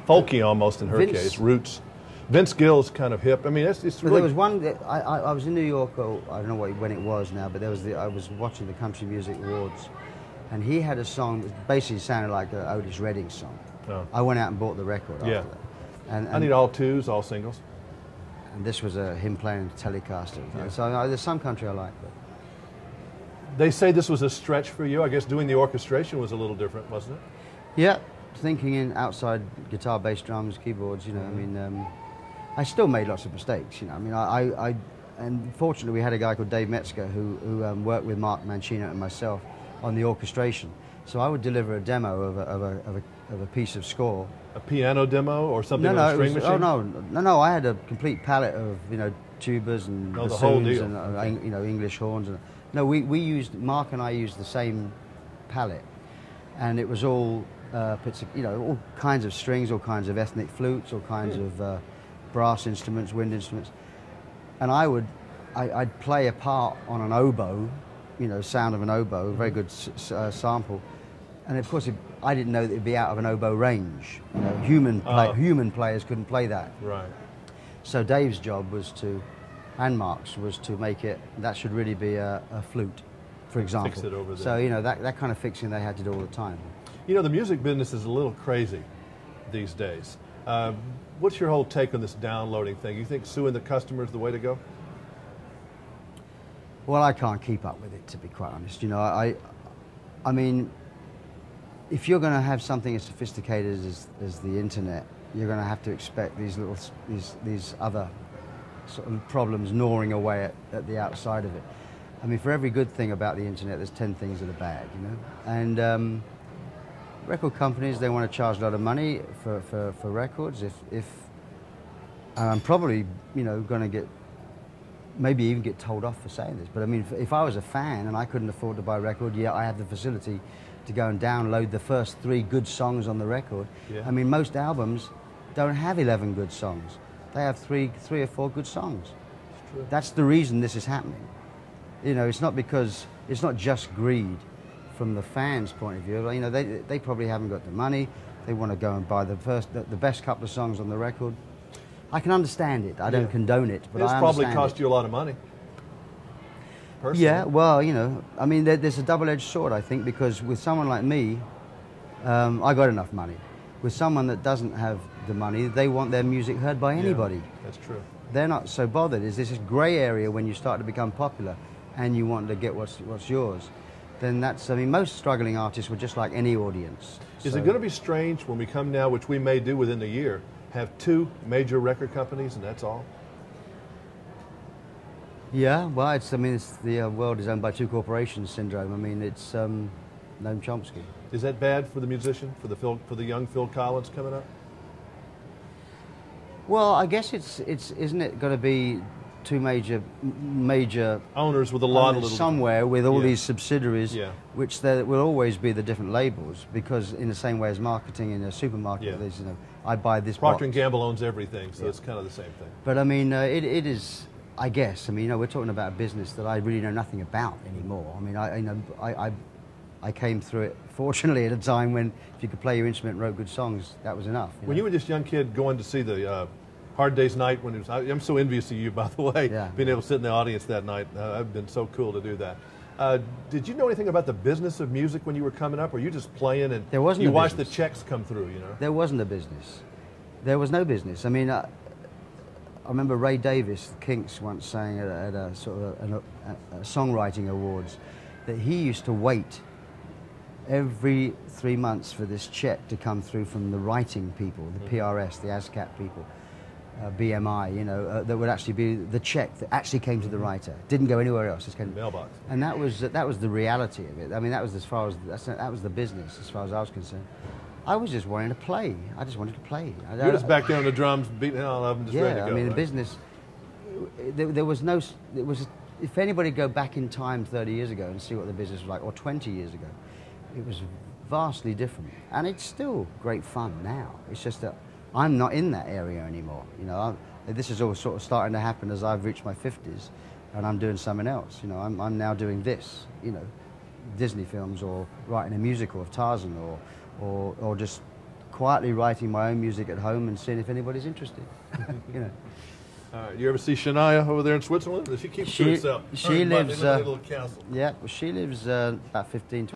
Folky almost in her Vince- case, roots. Vince Gill's kind of hip. I mean, it's But really... there was one that I was in New York. I don't know when it was now, but I was watching the Country Music Awards, and he had a song that basically sounded like an Otis Redding song. Oh. I went out and bought the record after that. And I need all twos, all singles. And this was him playing Telecaster. Yeah. So there's some country I like. But They say this was a stretch for you. I guess doing the orchestration was a little different, wasn't it? yeah, thinking in outside guitar, bass, drums, keyboards. You know, I mean, I still made lots of mistakes. You know, I mean, and fortunately we had a guy called Dave Metzger who worked with Mark Mancino and myself on the orchestration. So I would deliver a demo of a piece of score. A piano demo or something on a string machine? Oh no! I had a complete palette of tubas and the whole bassoons deal. and English horns. And, no, Mark and I used the same palette, and it was all all kinds of strings, all kinds of ethnic flutes, all kinds of brass instruments, wind instruments, and I'd play a part on an oboe, sound of an oboe, a very good sample. And of course, I didn't know that it'd be out of an oboe range. Human players couldn't play that. Right. So Dave's job and Mark's was to make it. That should really be a flute, for example. Fix it over there. So that kind of fixing they had to do all the time. The music business is a little crazy these days. What's your whole take on this downloading thing? You think suing the customer is the way to go? Well, I can't keep up with it, to be quite honest. I mean, if you're going to have something as sophisticated as the internet, you're going to have to expect these other sort of problems gnawing away at the outside of it. I mean, for every good thing about the internet, there's 10 things that are bad, And record companies, they want to charge a lot of money for records. And I'm probably, going to maybe even get told off for saying this, but I mean, if I was a fan and I couldn't afford to buy a record, I have the facility to go and download the first 3 good songs on the record. Yeah. I mean, most albums don't have 11 good songs. They have three or four good songs. It's true. That's the reason this is happening. It's not just greed from the fans' point of view. They probably haven't got the money. They want to go and buy the best couple of songs on the record. I can understand it. I don't condone it, but I understand probably cost you a lot of money. Personally. Yeah, well, I mean, there's a double-edged sword, I think, because with someone like me, I got enough money. With someone that doesn't have the money, they want their music heard by anybody. Yeah, that's true. They're not so bothered. There's this grey area when you start to become popular and you want to get what's yours. Then most struggling artists were just like any audience. Is it going to be strange when we come now, which we may do within a year, have 2 major record companies and that's all? Yeah, well, it's the world is owned by 2 corporations syndrome. I mean, it's Noam Chomsky. Is that bad for the musician, for the young Phil Collins coming up? Well, I guess isn't it going to be 2 major owners with a lot of little somewhere with all these subsidiaries, which there will always be the different labels, because in the same way as marketing in a supermarket, there's, I buy this. Procter & Gamble owns everything, so it's kind of the same thing. But I mean, it is. I guess. I mean, we're talking about a business that I really know nothing about anymore. I mean, I came through it fortunately at a time when if you could play your instrument and wrote good songs, that was enough. When you were just a young kid going to see the Hard Day's Night, I'm so envious of you, by the way, being able to sit in the audience that night. I've been so cool to do that. Did you know anything about the business of music when you were coming up, or you just playing and you watched the checks come through? There wasn't a business. There was no business. I mean. I remember Ray Davis, the Kinks, once saying at a sort of a songwriting awards that he used to wait every 3 months for this check to come through from the writing people, the PRS, the ASCAP people, BMI, that would actually be the check that actually came to the writer. Didn't go anywhere else. Just came mailbox. And that was the reality of it. I mean, that was that was the business as far as I was concerned. I was just wanting to play. I just wanted to play. You were just back there on the drums, beating all of them, just ready to go. I mean, right? the business, there was no, if anybody go back in time 30 years ago and see what the business was like, or 20 years ago, it was vastly different. And it's still great fun now. It's just that I'm not in that area anymore. This is all sort of starting to happen as I've reached my 50s and I'm doing something else. I'm now doing this, Disney films, or writing a musical of Tarzan, or just quietly writing my own music at home and seeing if anybody's interested. You know. You ever see Shania over there in Switzerland? Does she keep to herself? She lives. In a little castle. Yeah, well, she lives about 15,